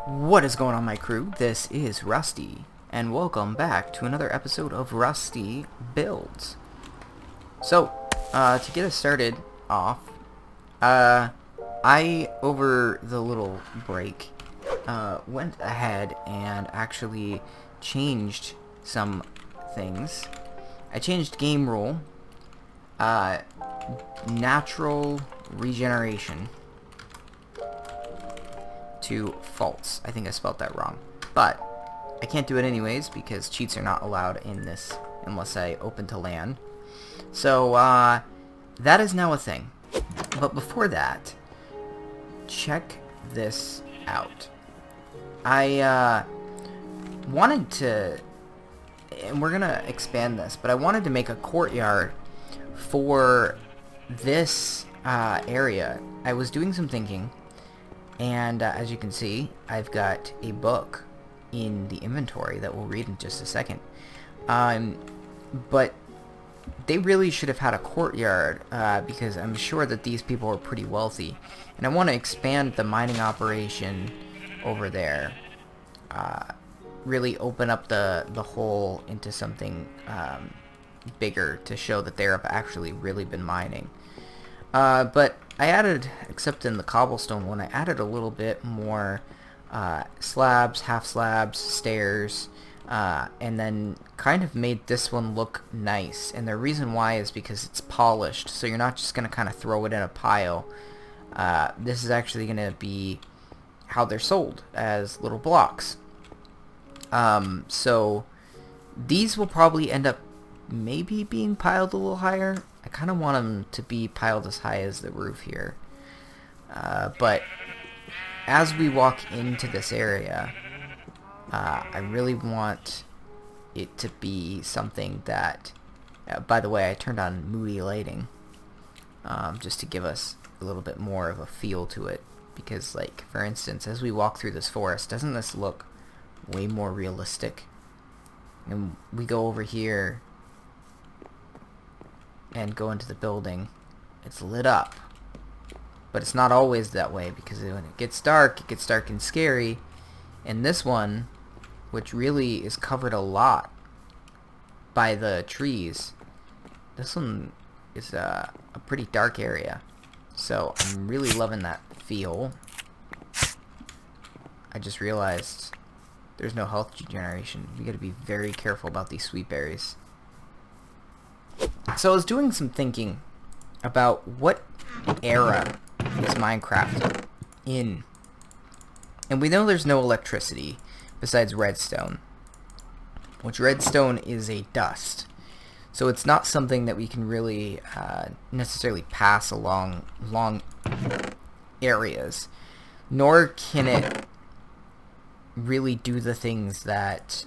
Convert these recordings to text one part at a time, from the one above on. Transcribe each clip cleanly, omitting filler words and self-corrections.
What is going on, my crew? This is Rusty, and welcome back to another episode of Rusty Builds. So, to get us started off, I, over the little break, went ahead and actually changed some things. I changed game rule, natural regeneration to false. I think I spelled that wrong. But I can't do it anyways because cheats are not allowed in this unless I open to land. So that is now a thing. But before that, check this out. I wanted to, and we're gonna expand this, but I wanted to make a courtyard for this area. I was doing some thinking, and as you can see, I've got a book in the inventory that we'll read in just a second. But they really should have had a courtyard because I'm sure that these people are pretty wealthy. And I want to expand the mining operation over there. Really open up the whole into something bigger to show that they have actually really been mining. But I added, except in the cobblestone one, I added a little bit more slabs, half slabs, stairs, and then kind of made this one look nice. And the reason why is because it's polished, so you're not just going to kind of throw it in a pile. This is actually going to be how they're sold, as little blocks. So these will probably end up maybe being piled a little higher. I kind of want them to be piled as high as the roof here. But as we walk into this area, I really want it to be something that... by the way, I turned on moody lighting just to give us a little bit more of a feel to it. Because, like, for instance, as we walk through this forest, doesn't this look way more realistic? And we go over here and go into the building, it's lit up, but it's not always that way, because when it gets dark and scary. And this one, which really is covered a lot by the trees, this one is a pretty dark area, so I'm really loving that feel. I just realized there's no health regeneration. We gotta be very careful about these sweet berries. So I was doing some thinking about what era is Minecraft in. And we know there's no electricity besides redstone, which redstone is a dust. So it's not something that we can really necessarily pass along long areas, nor can it really do the things that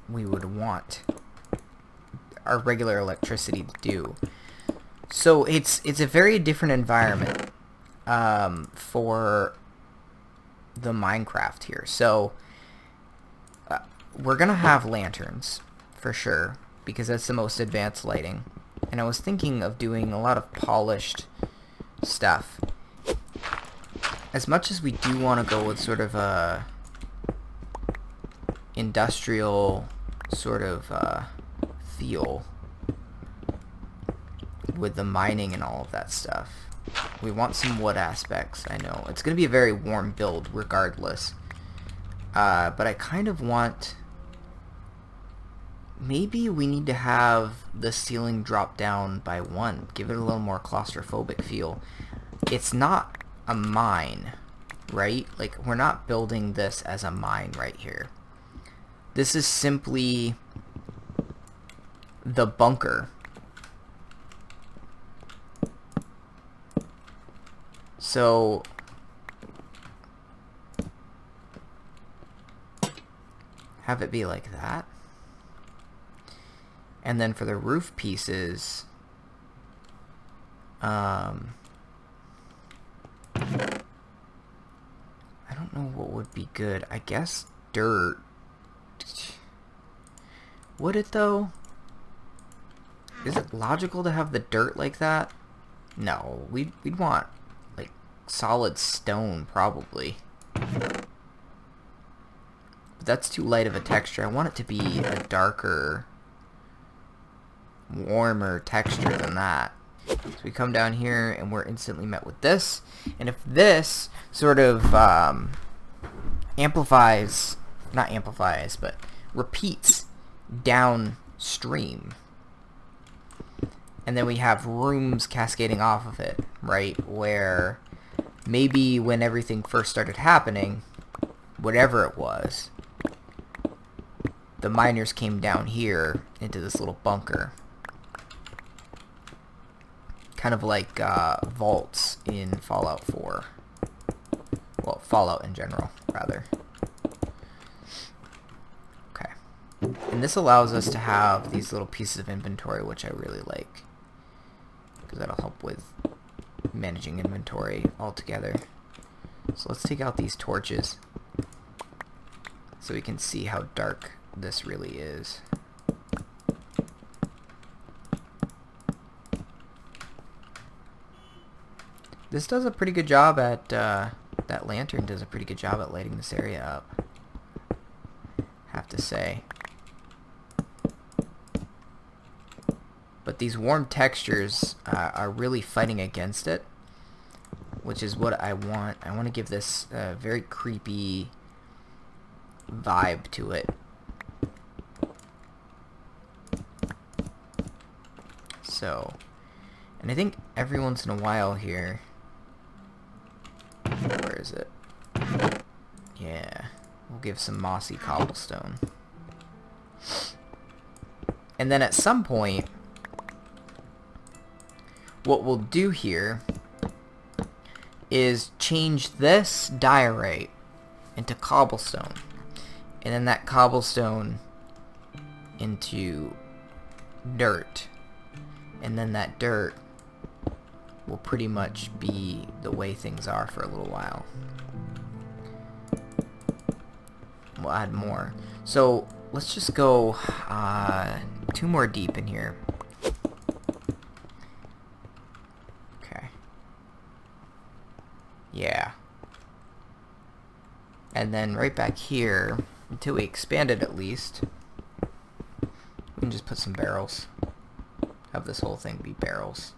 we would want our regular electricity to do. So it's a very different environment for the Minecraft here. So we're gonna have lanterns for sure, because that's the most advanced lighting. And I was thinking of doing a lot of polished stuff. As much as we do want to go with sort of a industrial sort of feel with the mining and all of that stuff, we want some wood aspects. I know it's going to be a very warm build regardless, but I kind of want, maybe we need to have the ceiling drop down by 1, give it a little more claustrophobic feel. It's not a mine, right? Like, we're not building this as a mine right here. This is simply the bunker. So have it be like that. And then for the roof pieces, I don't know what would be good. I guess dirt. Would it though? Is it logical to have the dirt like that? No, we'd want like solid stone probably. But that's too light of a texture. I want it to be a darker, warmer texture than that. So we come down here and we're instantly met with this. And if this sort of amplifies, not amplifies, but repeats downstream, and then we have rooms cascading off of it, right, where maybe when everything first started happening, whatever it was, the miners came down here into this little bunker. Kind of like vaults in Fallout 4. Well, Fallout in general, rather. Okay. And this allows us to have these little pieces of inventory, which I really like, because that'll help with managing inventory altogether. So let's take out these torches so we can see how dark this really is. This does a pretty good job at, that lantern does a pretty good job at lighting this area up, have to say. But these warm textures are really fighting against it, which is what I want. I want to give this very creepy vibe to it. So, and I think every once in a while here, where is it? Yeah, we'll give some mossy cobblestone. And then at some point, what we'll do here is change this diorite into cobblestone, and then that cobblestone into dirt, and then that dirt will pretty much be the way things are for a little while. We'll add more. So let's just go 2 more deep in here. Okay. Yeah. And then right back here, until we expand it at least, we can just put some barrels. Have this whole thing be barrels.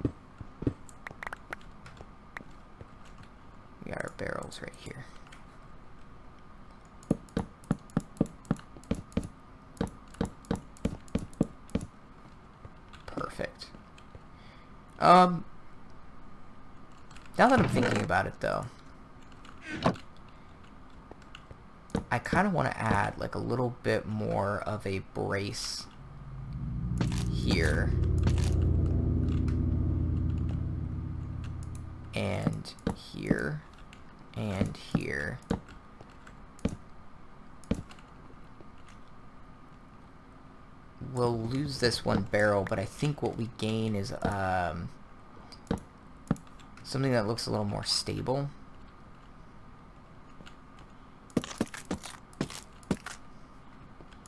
We got our barrels right here. Perfect. Now that I'm thinking about it though, I kind of want to add like a little bit more of a brace here and here and here. We'll lose this one barrel, but I think what we gain is something that looks a little more stable.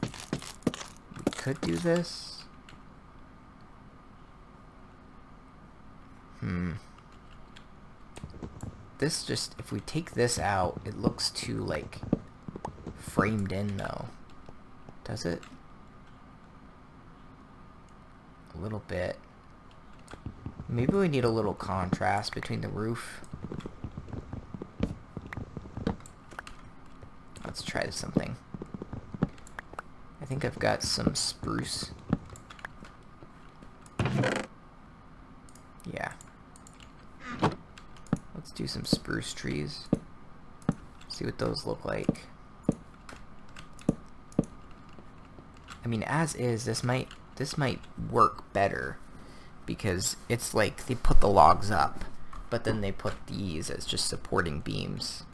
We could do this. This just, if we take this out, it looks too, like, framed in, though. Does it? A little bit. Maybe we need a little contrast between the roof. Let's try something. I think I've got some spruce. Yeah. Let's do some spruce trees. See what those look like. I mean, as is, this might work better, because it's like they put the logs up, but then they put these as just supporting beams.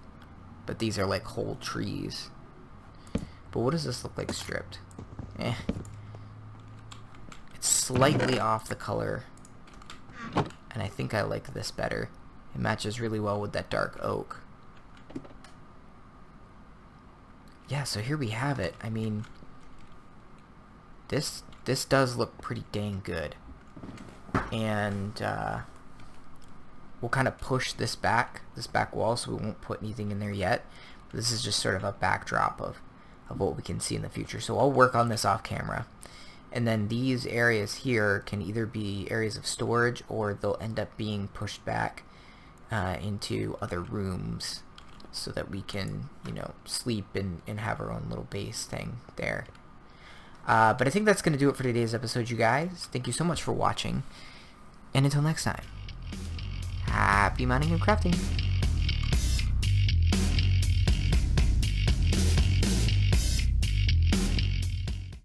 But these are like whole trees. But what does this look like stripped? It's slightly off the color, and I think I like this better. It matches really well with that dark oak. Yeah, so here we have it. I mean, this does look pretty dang good. And we'll kind of push this back wall, so we won't put anything in there yet. This is just sort of a backdrop of what we can see in the future. So I'll work on this off camera. And then these areas here can either be areas of storage, or they'll end up being pushed back into other rooms so that we can, you know, sleep and have our own little base thing there. But I think that's going to do it for today's episode, you guys. Thank you so much for watching. And until next time, happy mining and crafting.